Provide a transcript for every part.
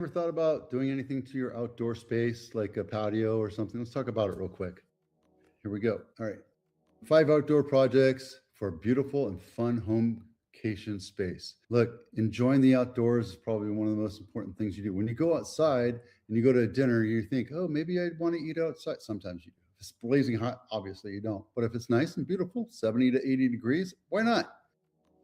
Ever thought about doing anything to your outdoor space, like a patio or something? Let's talk about it real quick. Here we go. All right. 5 outdoor projects for a beautiful and fun homecation space. Look, enjoying the outdoors is probably one of the most important things you do. When you go outside and you go to a dinner, you think, oh, maybe I'd want to eat outside. Sometimes you do. If it's blazing hot, obviously you don't. But if it's nice and beautiful, 70 to 80 degrees, why not?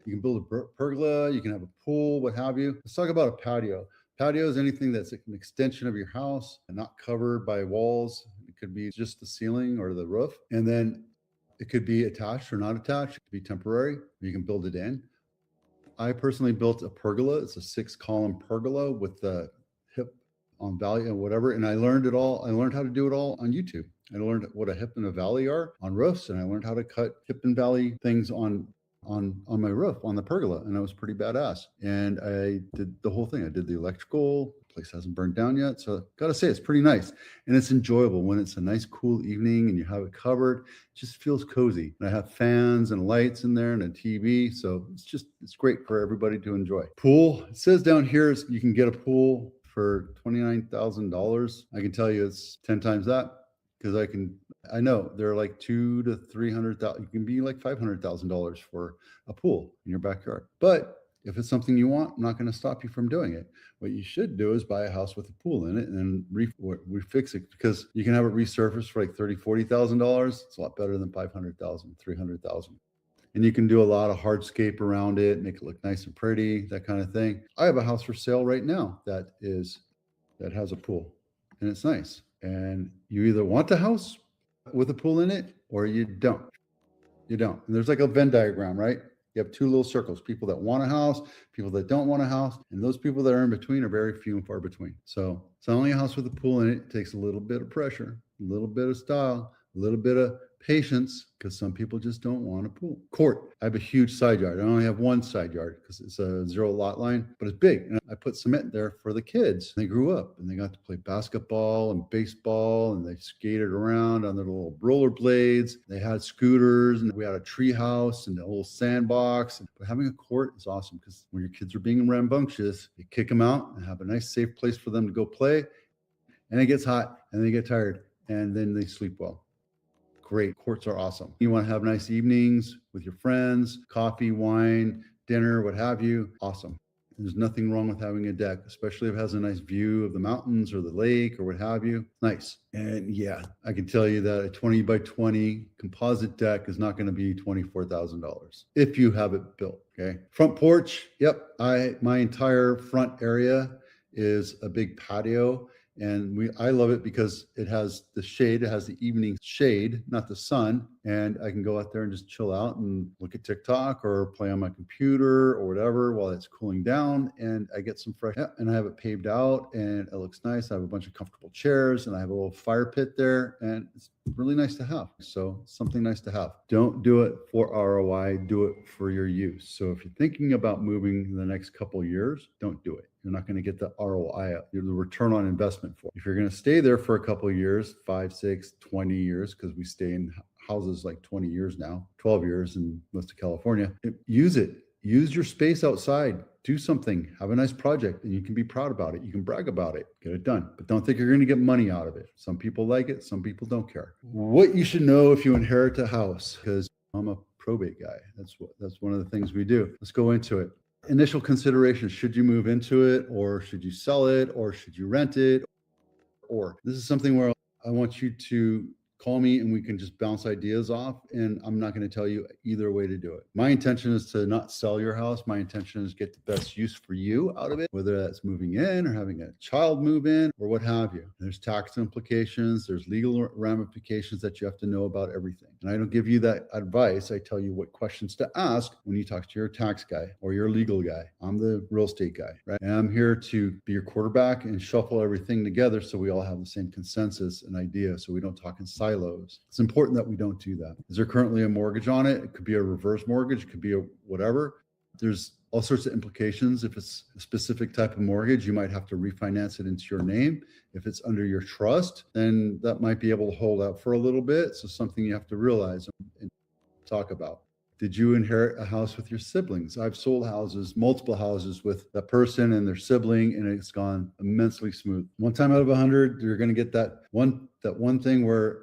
You can build a pergola, you can have a pool, what have you. Let's talk about a patio. Patio is anything that's an extension of your house and not covered by walls. It could be just the ceiling or the roof. And then it could be attached or not attached. It could be temporary. You can build it in. I personally built a pergola. It's a 6-column pergola with the hip on valley and whatever. And I learned it all. I learned how to do it all on YouTube. I learned what a hip and a valley are on roofs, and I learned how to cut hip and valley things on my roof on the pergola, and I was pretty badass. And I did the whole thing. I did the electrical. The place hasn't burned down yet, so gotta say it's pretty nice, and it's enjoyable when it's a nice cool evening and you have it covered. It just feels cozy. And I have fans and lights in there and a TV, so it's great for everybody to enjoy. Pool. It says down here you can get a pool for $29,000. I can tell you it's 10 times that, because I know they're like $200,000 to $300,000. You can be like $500,000 for a pool in your backyard. But if it's something you want, I'm not going to stop you from doing it. What you should do is buy a house with a pool in it and then refix it, because you can have it resurfaced for like $30,000, $40,000. It's a lot better than $500,000, $300,000. And you can do a lot of hardscape around it, make it look nice and pretty, that kind of thing. I have a house for sale right now that has a pool, and it's nice. And you either want the house with a pool in it or you don't. You don't. And there's like a Venn diagram, right? You have 2 little circles, people that want a house, people that don't want a house. And those people that are in between are very few and far between. So selling a house with a pool in it takes a little bit of pressure, a little bit of style, a little bit of patience, because some people just don't want a pool. Court. I have a huge side yard. I only have one side yard because it's a 0 lot line, but it's big. And I put cement there for the kids. They grew up and they got to play basketball and baseball, and they skated around on their little roller blades. They had scooters, and we had a tree house and a little sandbox. But having a court is awesome, because when your kids are being rambunctious, you kick them out and have a nice safe place for them to go play. And it gets hot and they get tired, and then they sleep well. Great. Courts are awesome. You want to have nice evenings with your friends, coffee, wine, dinner, what have you. Awesome. There's nothing wrong with having a deck, especially if it has a nice view of the mountains or the lake or what have you. Nice. And yeah, I can tell you that a 20 by 20 composite deck is not going to be $24,000 if you have it built. Okay. Front porch. Yep. My entire front area is a big patio. And I love it because it has the shade. It has the evening shade, not the sun. And I can go out there and just chill out and look at TikTok or play on my computer or whatever while it's cooling down. And I get some fresh, and I have it paved out and it looks nice. I have a bunch of comfortable chairs and I have a little fire pit there, and it's really nice to have. So something nice to have. Don't do it for ROI, do it for your use. So if you're thinking about moving in the next couple of years, don't do it. You're not going to get the ROI, the return on investment for it. If you're going to stay there for a couple of years, 5, 6, 20 years, because we stay in houses like 20 years now, 12 years in most of California, use it. Use your space outside. Do something. Have a nice project, and you can be proud about it. You can brag about it. Get it done. But don't think you're going to get money out of it. Some people like it. Some people don't care. What you should know if you inherit a house, because I'm a probate guy. That's one of the things we do. Let's go into it. Initial considerations. Should you move into it, or should you sell it, or should you rent it? Or this is something where I want you to call me and we can just bounce ideas off, and I'm not going to tell you either way to do it. My intention is to not sell your house. My intention is to get the best use for you out of it, whether that's moving in or having a child move in or what have you. There's tax implications, there's legal ramifications that you have to know about everything. And I don't give you that advice. I tell you what questions to ask when you talk to your tax guy or your legal guy. I'm the real estate guy, right? And I'm here to be your quarterback and shuffle everything together so we all have the same consensus and idea, so we don't talk in silos. It's important that we don't do that. Is there currently a mortgage on it? It could be a reverse mortgage, it could be a whatever. There's all sorts of implications. If it's a specific type of mortgage, you might have to refinance it into your name. If it's under your trust, then that might be able to hold out for a little bit. So something you have to realize and talk about. Did you inherit a house with your siblings? I've sold houses, multiple houses with that person and their sibling, and it's gone immensely smooth. One time out of 100, you're going to get that one thing where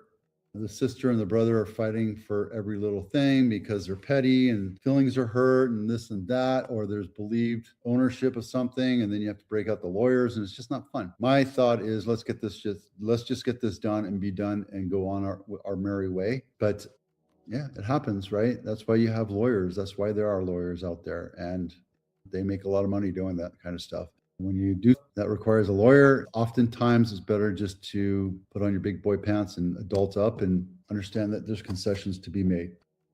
the sister and the brother are fighting for every little thing because they're petty and feelings are hurt and this and that, or there's believed ownership of something, and then you have to break out the lawyers, and it's just not fun. My thought is let's just get this done and be done and go on our merry way. But yeah, it happens, right? That's why you have lawyers. That's why there are lawyers out there, and they make a lot of money doing that kind of stuff. When you do that requires a lawyer, oftentimes it's better just to put on your big boy pants and adult up and understand that there's concessions to be made.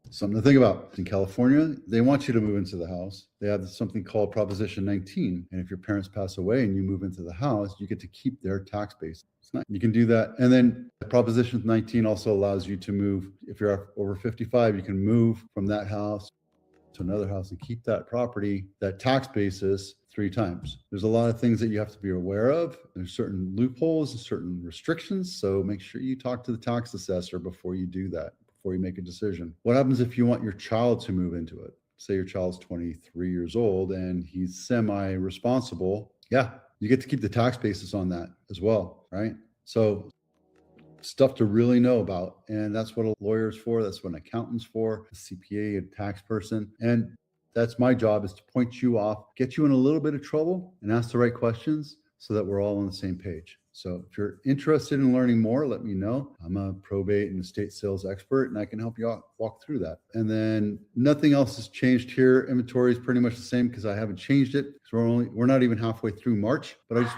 Something to think about. In California, they want you to move into the house. They have something called Proposition 19. And if your parents pass away and you move into the house, you get to keep their tax base. It's not, you can do that. And then Proposition 19 also allows you to move. If you're over 55, you can move from that house to another house and keep that property, that tax basis, 3 times. There's a lot of things that you have to be aware of. There's certain loopholes and certain restrictions. So make sure you talk to the tax assessor before you do that, before you make a decision. What happens if you want your child to move into it? Say your child's 23 years old and he's semi-responsible. Yeah, you get to keep the tax basis on that as well, right? So stuff to really know about. And that's what a lawyer's for. That's what an accountant's for, a CPA, a tax person. And that's my job, is to point you off, get you in a little bit of trouble and ask the right questions so that we're all on the same page. So if you're interested in learning more, let me know. I'm a probate and estate sales expert, and I can help you walk through that. And then nothing else has changed here. Inventory is pretty much the same because I haven't changed it. So we're not even halfway through March, but I just want